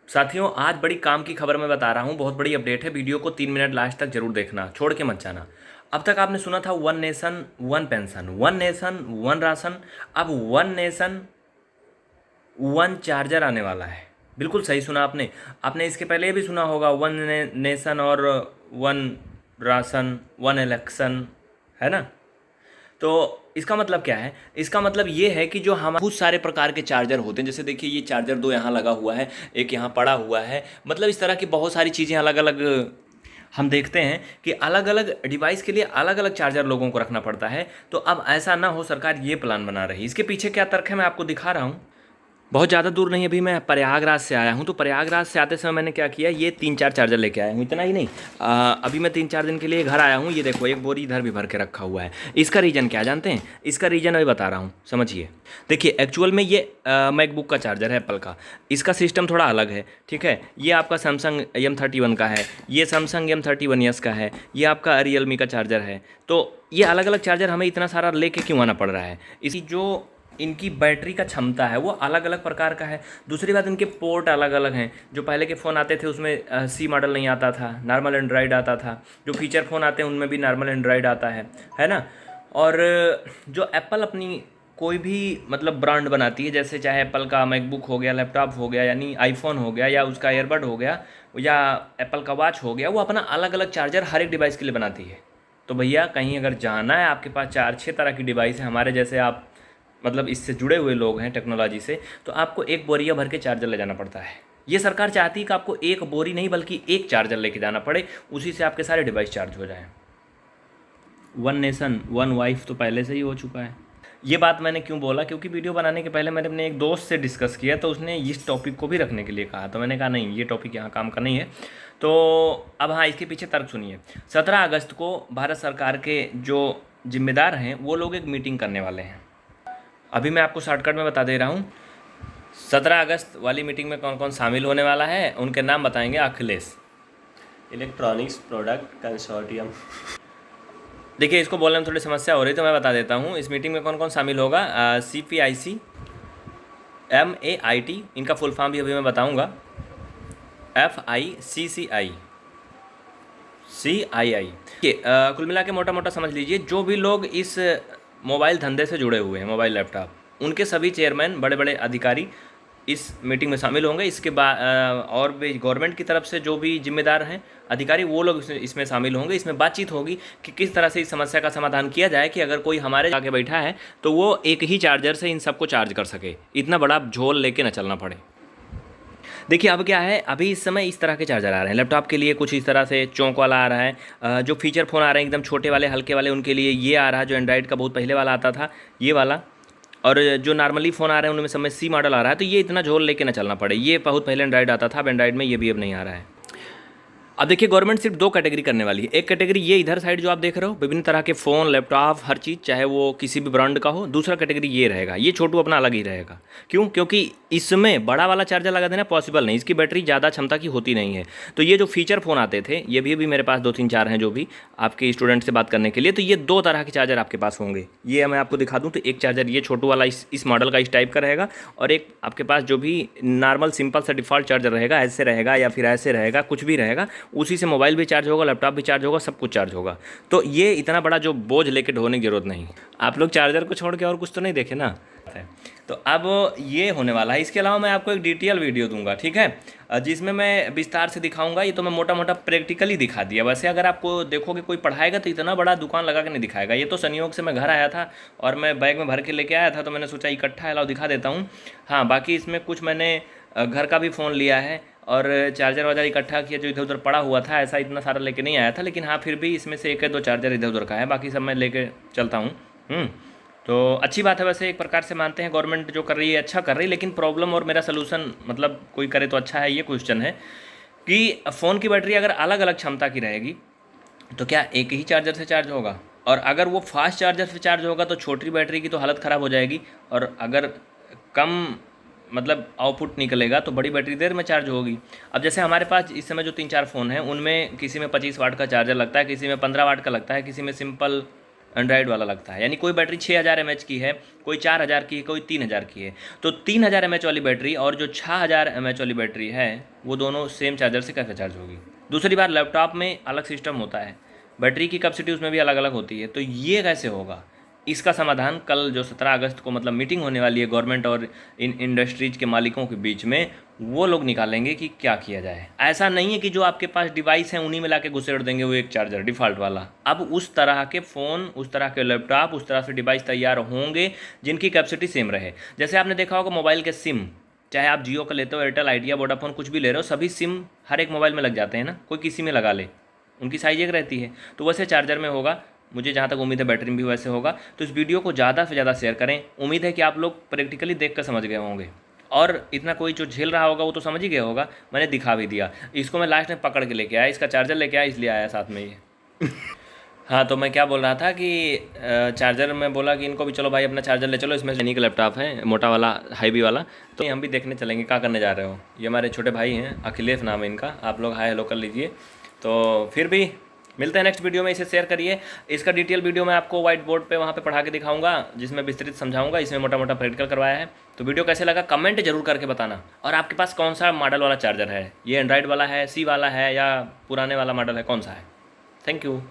साथियों, आज बड़ी काम की खबर मैं बता रहा हूँ। बहुत बड़ी अपडेट है। वीडियो को 3 मिनट लास्ट तक जरूर देखना, छोड़ के मत जाना। अब तक आपने सुना था one nation one pension, one nation one ration. अब वन नेशन वन चार्जर आने वाला है। बिल्कुल सही सुना आपने। आपने इसके पहले ये भी सुना होगा वन नेशन और वन राशन वन इलेक्शन, है ना। तो इसका मतलब क्या है? इसका मतलब ये है कि जो हम बहुत सारे प्रकार के चार्जर होते हैं, जैसे देखिए ये चार्जर दो यहाँ लगा हुआ है, एक यहाँ पड़ा हुआ है। मतलब इस तरह की बहुत सारी चीज़ें अलग अलग हम देखते हैं कि अलग अलग डिवाइस के लिए अलग अलग चार्जर लोगों को रखना पड़ता है। तो अब ऐसा ना हो, सरकार ये प्लान बना रही है। इसके पीछे क्या तर्क है मैं आपको दिखा रहा हूँ। बहुत ज़्यादा दूर नहीं, अभी मैं प्रयागराज से आया हूँ। तो प्रयागराज से आते समय मैंने क्या किया, ये 3-4 चार्जर लेके आया हूँ। इतना ही नहीं, अभी मैं 3-4 दिन के लिए घर आया हूँ। ये देखो, एक बोरी इधर भी भर के रखा हुआ है। इसका रीज़न क्या जानते हैं? इसका रीज़न अभी बता रहा हूँ, समझिए। देखिए, एक्चुअल में ये मैकबुक का चार्जर है एप्पल का। इसका सिस्टम थोड़ा अलग है, ठीक है। ये आपका सैमसंग M31 का है, ये सैमसंग M31s का है, ये आपका रियलमी का चार्जर है। तो ये अलग अलग चार्जर हमें इतना सारा लेके क्यों आना पड़ रहा है? इसी जो इनकी बैटरी का क्षमता है वो अलग अलग प्रकार का है। दूसरी बात, इनके पोर्ट अलग अलग हैं। जो पहले के फ़ोन आते थे उसमें सी मॉडल नहीं आता था, नॉर्मल एंड्रॉयड आता था। जो फीचर फ़ोन आते हैं उनमें भी नॉर्मल एंड्रॉयड आता है ना। और जो एप्पल अपनी कोई भी मतलब ब्रांड बनाती है, जैसे चाहे एप्पल का मैकबुक हो गया, लैपटॉप हो गया, यानी आईफोन हो गया, या उसका एयरबड हो गया, या एप्पल का वॉच हो गया, वो अपना अलग अलग चार्जर हर एक डिवाइस के लिए बनाती है। तो भैया, कहीं अगर जाना है, आपके पास 4-6 तरह की डिवाइस है, हमारे जैसे आप मतलब इससे जुड़े हुए लोग हैं टेक्नोलॉजी से, तो आपको एक बोरिया भर के चार्जर ले जाना पड़ता है। ये सरकार चाहती है कि आपको एक बोरी नहीं बल्कि एक चार्जर लेके जाना पड़े, उसी से आपके सारे डिवाइस चार्ज हो जाएं। वन नेशन वन वाइफ तो पहले से ही हो चुका है। ये बात मैंने क्यों बोला, क्योंकि वीडियो बनाने के पहले मैंने अपने एक दोस्त से डिस्कस किया, तो उसने इस टॉपिक को भी रखने के लिए कहा। तो मैंने कहा नहीं, ये टॉपिक यहाँ काम का नहीं है। तो अब हाँ, इसके पीछे तर्क सुनिए। 17 अगस्त को भारत सरकार के जो जिम्मेदार हैं वो लोग एक मीटिंग करने वाले हैं। अभी मैं आपको शॉर्टकट में बता दे रहा हूँ। 17 अगस्त वाली मीटिंग में कौन कौन शामिल होने वाला है, उनके नाम बताएंगे अखिलेश। Electronics product consortium. देखिए, इसको बोलने में थोड़ी समस्या हो रही तो मैं बता देता हूँ। इस मीटिंग में कौन कौन शामिल होगा। CPIC, MAIT, इनका फुल फॉर्म भी अभी मैं बताऊँगा। FICCI, CII। कुल मिला के मोटा मोटा समझ लीजिए, जो भी लोग इस मोबाइल धंधे से जुड़े हुए हैं, मोबाइल लैपटॉप, उनके सभी चेयरमैन, बड़े बड़े अधिकारी इस मीटिंग में शामिल होंगे। इसके बाद और भी गवर्नमेंट की तरफ से जो भी जिम्मेदार हैं अधिकारी, वो लोग इसमें शामिल होंगे। इसमें बातचीत होगी कि किस तरह से इस समस्या का समाधान किया जाए कि अगर कोई हमारे आगे बैठा है तो वो एक ही चार्जर से इन सबको चार्ज कर सके, इतना बड़ा झोल लेके ना चलना पड़े। देखिए, अब क्या है, अभी इस समय इस तरह के चार्जर आ रहे हैं लैपटॉप के लिए। कुछ इस तरह से चौंक वाला आ रहा है। जो फीचर फ़ोन आ रहे हैं एकदम छोटे वाले, हल्के वाले, उनके लिए ये आ रहा है। जो एंड्रॉइड का बहुत पहले वाला आता था, ये वाला। और जो नॉर्मली फ़ोन आ रहे हैं उनमें समय सी मॉडल आ रहा है। तो ये इतना झोल लेके ना चलना पड़े। ये बहुत पहले एंड्रॉइड आता था, अब एंड्रॉइड में ये भी अब नहीं आ रहा है। अब देखिए, गवर्नमेंट सिर्फ 2 कैटेगरी करने वाली है। एक कैटेगरी ये इधर साइड जो आप देख रहे हो, विभिन्न तरह के फ़ोन, लैपटॉप, हर चीज़, चाहे वो किसी भी ब्रांड का हो। दूसरा कैटेगरी ये रहेगा, ये छोटू अपना अलग ही रहेगा। क्यों? क्योंकि इसमें बड़ा वाला चार्जर लगा देना पॉसिबल नहीं, इसकी बैटरी ज़्यादा क्षमता की होती नहीं है। तो ये जो फीचर फ़ोन आते थे, ये भी मेरे पास 2-3-4 हैं जो भी आपके स्टूडेंट से बात करने के लिए। तो ये 2 तरह के चार्जर आपके पास होंगे। ये मैं आपको दिखा दूँ तो एक चार्जर ये छोटू वाला इस मॉडल का, इस टाइप का रहेगा। और एक आपके पास जो भी नॉर्मल सिंपल सा डिफ़ॉल्ट चार्जर रहेगा, ऐसे रहेगा या फिर ऐसे रहेगा, कुछ भी रहेगा, उसी से मोबाइल भी चार्ज होगा, लैपटॉप भी चार्ज होगा, सब कुछ चार्ज होगा। तो ये इतना बड़ा जो बोझ लेके ढोने की जरूरत नहीं। आप लोग चार्जर को छोड़ के और कुछ तो नहीं देखे ना। तो अब ये होने वाला है। इसके अलावा मैं आपको एक डिटेल वीडियो दूंगा, ठीक है, जिसमें मैं विस्तार से दिखाऊंगा। ये तो मैं मोटा मोटा प्रैक्टिकली दिखा दिया। वैसे अगर आपको देखोगे कोई पढ़ाएगा तो इतना बड़ा दुकान लगा के नहीं दिखाएगा। ये तो संयोग से मैं घर आया था और मैं बैग में भर के लेके आया था, तो मैंने सोचा इकट्ठा अलाव दिखा देता हूँ। हाँ, बाकी इसमें कुछ मैंने घर का भी फ़ोन लिया है और चार्जर वार्जर इकट्ठा किया जो इधर उधर पड़ा हुआ था। ऐसा इतना सारा लेके नहीं आया था, लेकिन हाँ, फिर भी इसमें से 1-2 चार्जर इधर उधर का है, बाकी सब मैं लेके चलता हूँ। तो अच्छी बात है। वैसे एक प्रकार से मानते हैं गवर्नमेंट जो कर रही है अच्छा कर रही है, लेकिन प्रॉब्लम और मेरा सलूशन, मतलब कोई करे तो अच्छा है, ये क्वेश्चन है कि फ़ोन की बैटरी अगर अलग अलग क्षमता की रहेगी तो क्या एक ही चार्जर से चार्ज होगा? और अगर वो फास्ट चार्जर से चार्ज होगा तो छोटी बैटरी की तो हालत ख़राब हो जाएगी। और अगर कम मतलब आउटपुट निकलेगा तो बड़ी बैटरी देर में चार्ज होगी। अब जैसे हमारे पास इस समय जो 3-4 फ़ोन हैं, उनमें किसी में 25 वाट का चार्जर लगता है, किसी में 15 वाट का लगता है, किसी में सिंपल एंड्रॉयड वाला लगता है। यानी कोई बैटरी 6000 mAh की है, कोई 4000 की है, कोई 3000 की है। तो 3000 mAh वाली बैटरी और जो 6000 mAh वाली बैटरी है वो दोनों सेम चार्जर से कैसे चार्ज होगी। दूसरी बात, लैपटॉप में अलग सिस्टम होता है, बैटरी की कैपेसिटी उसमें भी अलग अलग होती है, तो ये कैसे होगा। इसका समाधान कल जो 17 अगस्त को मतलब मीटिंग होने वाली है गवर्नमेंट और इन इंडस्ट्रीज के मालिकों के बीच में, वो लोग निकालेंगे कि क्या किया जाए। ऐसा नहीं है कि जो आपके पास डिवाइस हैं उन्हीं में लाके घुसेड़ देंगे वो एक चार्जर डिफ़ॉल्ट वाला। अब उस तरह के फ़ोन, उस तरह के लैपटॉप, उस तरह से डिवाइस तैयार होंगे जिनकी कैपेसिटी सेम रहे। जैसे आपने देखा होगा मोबाइल के सिम, चाहे आप जियो का लेते हो, एयरटेल, आइडिया, वोडाफोन, कुछ भी ले रहे हो, सभी सिम हर एक मोबाइल में लग जाते हैं ना, कोई किसी में लगा ले, उनकी साइज एक रहती है। तो वैसे चार्जर में होगा, मुझे जहाँ तक उम्मीद है बैटरी में भी वैसे होगा। तो इस वीडियो को ज़्यादा से ज़्यादा शेयर करें। उम्मीद है कि आप लोग प्रैक्टिकली देख कर समझ गए होंगे, और इतना कोई जो झेल रहा होगा वो तो समझ ही गया होगा, मैंने दिखा भी दिया। इसको मैं लास्ट में पकड़ के लेके आया, इसका चार्जर लेके आया, इसलिए आया साथ में ये। हाँ, तो मैं क्या बोल रहा था कि चार्जर में बोला कि इनको भी चलो भाई अपना चार्जर ले चलो, इसमें सनी का लैपटॉप है, मोटा वाला, हाईवी वाला, तो हम भी देखने चलेंगे क्या करने जा रहे हो। ये हमारे छोटे भाई हैं, अखिलेश नाम है इनका, आप लोग हाय हेलो कर लीजिए। तो फिर भी मिलते हैं नेक्स्ट वीडियो में, इसे शेयर करिए। इसका डिटेल वीडियो मैं आपको व्हाइट बोर्ड पे वहाँ पे पढ़ा के दिखाऊंगा, जिसमें विस्तृत समझाऊंगा। इसमें मोटा मोटा प्रैक्टिकल करवाया है। तो वीडियो कैसे लगा कमेंट जरूर करके बताना, और आपके पास कौन सा मॉडल वाला चार्जर है, ये एंड्रॉयड वाला है, सी वाला है, या पुराने वाला मॉडल है, कौन सा है। Thank you.